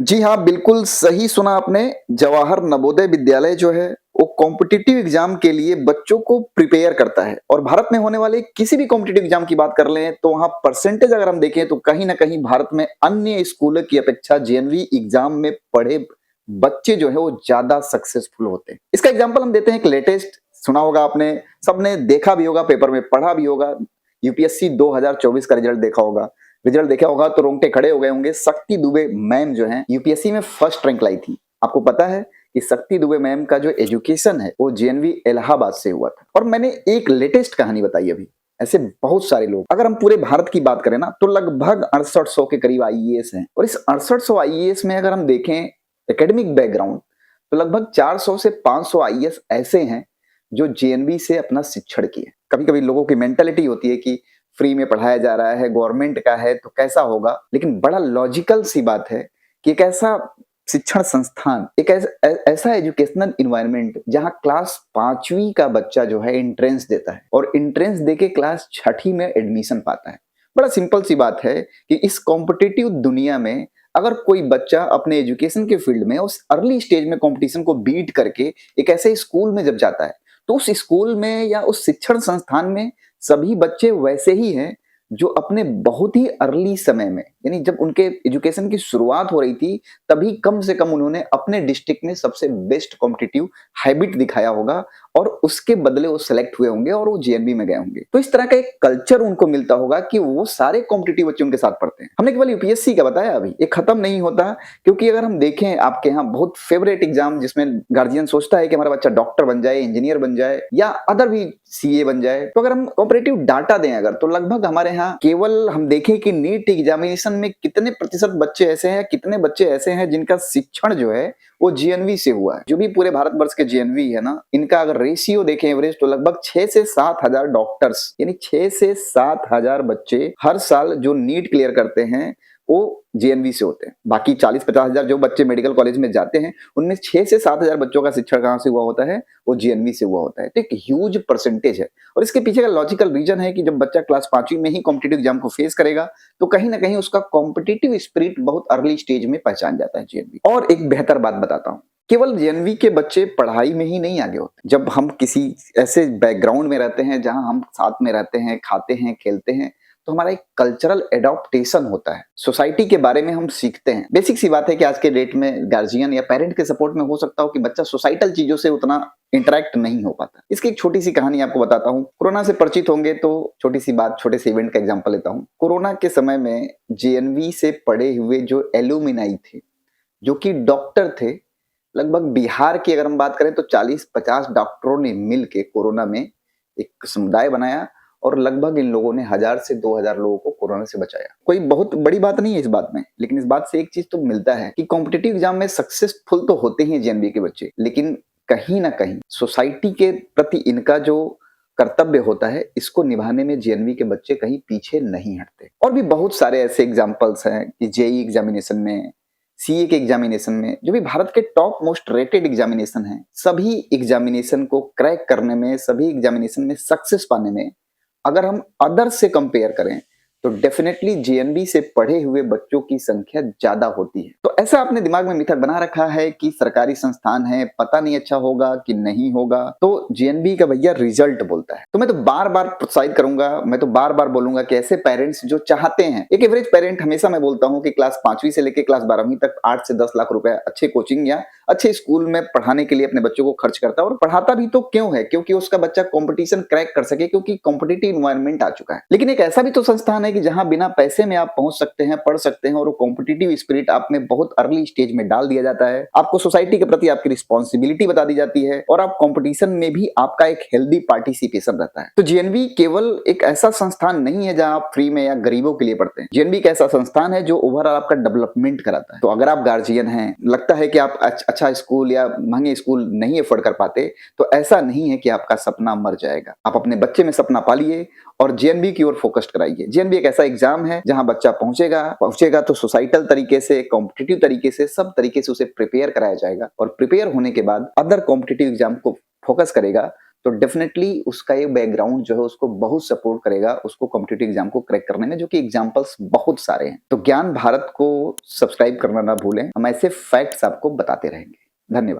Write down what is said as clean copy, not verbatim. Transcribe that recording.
जी हाँ, बिल्कुल सही सुना आपने। जवाहर नवोदय विद्यालय जो है, वो कॉम्पिटिटिव एग्ज़ाम के लिए बच्चों को प्रिपेयर करता है और भारत में होने वाले किसी भी कॉम्पिटिटिव एग्ज़ाम की बात कर लें, तो वहाँ परसेंटेज अगर हम देखें, तो कहीं न कहीं भारत में अन्य स्कूलों की अपेक्षा जेईई एग्ज़ाम में पढ़े बच्चे जो हैं, वो ज़्यादा सक्सेसफुल होते हैं। इसका एग्ज़ाम्पल हम देते हैं, एक लेटेस्ट सुना होगा आपने, सबने देखा भी होगा, पेपर में पढ़ा भी होगा, यूपीएससी 2024 का रिजल्ट देखा होगा तो रोंगटे खड़े हो गए होंगे। शक्ति दुबे मैम जो हैं यूपीएससी में फर्स्ट रैंक लाई थी। आपको पता है कि शक्ति दुबे मैम का जो एजुकेशन है वो जेएनवी इलाहाबाद से हुआ था। और मैंने एक लेटेस्ट कहानी बताई अभी, ऐसे बहुत सारे लोग, अगर हम पूरे भारत की बात करें ना, तो लगभग 6800 के करीब आईएएस हैं। और इस 6800 आईएएस में अगर हम देखें एकेडमिक बैकग्राउंड, तो लगभग 400 से 500 आईएएस ऐसे हैं जो जेएनवी से अपना शिक्षण किए। कभी कभी लोगों की मेंटेलिटी होती है कि फ्री में पढ़ाया जा रहा है, गवर्नमेंट का है तो कैसा होगा, लेकिन बड़ा लॉजिकल सी बात है कि एक ऐसा शिक्षण संस्थान, एक ऐसा एजुकेशनल इन्वायरमेंट जहां क्लास 5वीं का बच्चा जो है एंट्रेंस देता है और एंट्रेंस देके क्लास 6ठी में एडमिशन पाता है। बड़ा सिंपल सी बात है कि इस कॉम्पिटिटिव दुनिया में अगर कोई बच्चा अपने एजुकेशन के फील्ड में उस अर्ली स्टेज में कंपटीशन को बीट करके एक ऐसे स्कूल में जब जाता है, तो उस स्कूल में या उस शिक्षण संस्थान में सभी बच्चे वैसे ही हैं जो अपने बहुत ही अर्ली समय में, यानी जब उनके एजुकेशन की शुरुआत हो रही थी, तभी कम से कम उन्होंने अपने डिस्ट्रिक्ट में सबसे बेस्ट कॉम्पिटिटिव हैबिट दिखाया होगा और उसके बदले वो सेलेक्ट हुए होंगे और वो जेएनवी में गए होंगे। तो इस तरह का एक कल्चर उनको मिलता होगा कि वो सारे कॉम्पिटिटिव बच्चों के साथ पढ़ते हैं। हमने केवल यूपीएससी का बताया, अभी ये खत्म नहीं होता, क्योंकि अगर हम देखें आपके यहाँ बहुत फेवरेट एग्जाम जिसमें गार्जियन सोचता है कि हमारा बच्चा डॉक्टर बन जाए, इंजीनियर बन जाए या अदर भी सीए बन जाए, तो अगर हम कॉम्पिटिटिव डाटा दें अगर, तो लगभग हमारे यहाँ केवल हम देखें कि नीट एग्जामिनेशन में कितने प्रतिशत बच्चे ऐसे हैं, कितने बच्चे ऐसे हैं जिनका शिक्षण जो है वो जीएनवी से हुआ है। जो भी पूरे भारतवर्ष के जीएनवी है ना, इनका अगर रेशियो देखें एवरेज, तो लगभग 6 से 7 हजार डॉक्टर्स, यानी 6 से 7 हजार बच्चे हर साल जो नीट क्लियर करते हैं वो जेएनवी से होते हैं। बाकी 40-50 हजार जो बच्चे मेडिकल कॉलेज में जाते हैं, उनमें 6 से 7 हजार बच्चों का शिक्षण कहां से हुआ होता है, वो जेएनवी से हुआ होता है। तो एक ह्यूज परसेंटेज है। और इसके पीछे का लॉजिकल रीजन है कि जब बच्चा क्लास 5वीं में ही कॉम्पिटिटिव एग्जाम को फेस करेगा, तो कहीं ना कहीं उसका कॉम्पिटिटिव स्पिरिट बहुत अर्ली स्टेज में पहचान जाता है जेएनवी। और एक बेहतर बात बताता हूं, केवल जेएनवी के बच्चे पढ़ाई में ही नहीं आगे होते। जब हम किसी ऐसे बैकग्राउंड में रहते हैं जहां हम साथ में रहते हैं, खाते हैं, खेलते हैं, तो हमारा एक कल्चरल एडॉप्टेशन होता है, सोसाइटी के बारे में हम सीखते हैं। बेसिक सी बात है कि आज के डेट में गार्जियन या पेरेंट के सपोर्ट में हो सकता हो कि बच्चा सोसाइटल चीजों से उतना इंटरेक्ट नहीं हो पाता। इसकी एक छोटी सी कहानी आपको बताता हूँ। कोरोना से परिचित होंगे तो छोटी सी बात, छोटे से इवेंट का एग्जांपल लेता हूँ। कोरोना के समय में जेएनवी से पढ़े हुए जो एलुमिनाई थे, जो कि डॉक्टर थे, लगभग बिहार की अगर हम बात करें तो 40-50 डॉक्टरों ने मिलकर कोरोना में एक समुदाय बनाया और लगभग इन लोगों ने 1000 से 2000 लोगों को कोरोना से बचाया। कोई बहुत बड़ी बात नहीं है इस बात में, लेकिन इस बात से एक चीज तो मिलता है कि कॉम्पिटिटिव एग्जाम में सक्सेसफुल तो होते ही जेएनवी के बच्चे, लेकिन कहीं ना कहीं सोसाइटी के प्रति इनका जो कर्तव्य होता है, इसको निभाने में जेएनवी के बच्चे कहीं पीछे नहीं हटते। और भी बहुत सारे ऐसे एग्जाम्पल्स हैं कि जेई एग्जामिनेशन में, सीए के एग्जामिनेशन में, जो भी भारत के टॉप मोस्ट रेटेड एग्जामिनेशन है, सभी एग्जामिनेशन को क्रैक करने में, सभी एग्जामिनेशन में सक्सेस पाने में अगर हम अदर्स से कंपेयर करें, तो डेफिनेटली जेएनवी से पढ़े हुए बच्चों की संख्या ज्यादा होती है। तो ऐसा अपने दिमाग में मिथक बना रखा है कि सरकारी संस्थान है, पता नहीं अच्छा होगा कि नहीं होगा, तो जेएनवी का भैया रिजल्ट बोलता है। तो मैं तो बार बार प्रोत्साहित करूंगा, मैं तो बार बार बोलूंगा कि ऐसे पेरेंट्स जो चाहते हैं, एक एवरेज पेरेंट, हमेशा मैं बोलता हूं कि क्लास 5वीं से लेकर क्लास 12वीं तक 8 से 10 लाख रुपए अच्छे कोचिंग या अच्छे स्कूल में पढ़ाने के लिए अपने बच्चों को खर्च करता है। और पढ़ाता भी तो क्यों है? क्योंकि उसका बच्चा कंपटीशन क्रैक कर सके, क्योंकि कॉम्पिटिटिव एनवायरनमेंट आ चुका है। लेकिन एक ऐसा भी तो संस्थान है कि जहां बिना पैसे में आप पहुंच सकते हैं, पढ़ सकते हैं, और वो कॉम्पिटिटिव स्पिरिट आप में बहुत अर्ली स्टेज में डाल दिया जाता है। आपको सोसाइटी के प्रति आपकी रिस्पॉन्सिबिलिटी बता दी जाती है और आप कॉम्पिटिशन में भी आपका एक हेल्दी पार्टिसिपेशन रहता है। तो जेएनवी केवल एक ऐसा संस्थान नहीं है जहां आप फ्री में या गरीबों के लिए पढ़ते हैं। जेएनवी एक ऐसा संस्थान है जो ओवरऑल आपका डेवलपमेंट कराता है। तो अगर आप गार्जियन हैं, लगता है कि आप अच्छा स्कूल या महंगे स्कूल नहीं अफोर्ड कर पाते, तो ऐसा नहीं है कि आपका सपना मर जाएगा। आप अपने बच्चे में सपना पालिए और जेएनवी की ओर फोकस कराइए। जेएनवी एक ऐसा एग्जाम है जहां बच्चा पहुंचेगा तो सोसाइटल तरीके से, कॉम्पिटिटिव तरीके से, सब तरीके से उसे प्रिपेयर कराया जाएगा और प्रिपेयर होने के बाद अदर कॉम्पिटिटिव एग्जाम को फोकस करेगा, तो डेफिनेटली उसका ये बैकग्राउंड जो है उसको बहुत सपोर्ट करेगा उसको कॉम्पिटिटिव एग्जाम को क्रैक करने में, जो कि एग्जाम्पल्स बहुत सारे हैं। तो ज्ञान भारत को सब्सक्राइब करना ना भूलें, हम ऐसे फैक्ट्स आपको बताते रहेंगे। धन्यवाद।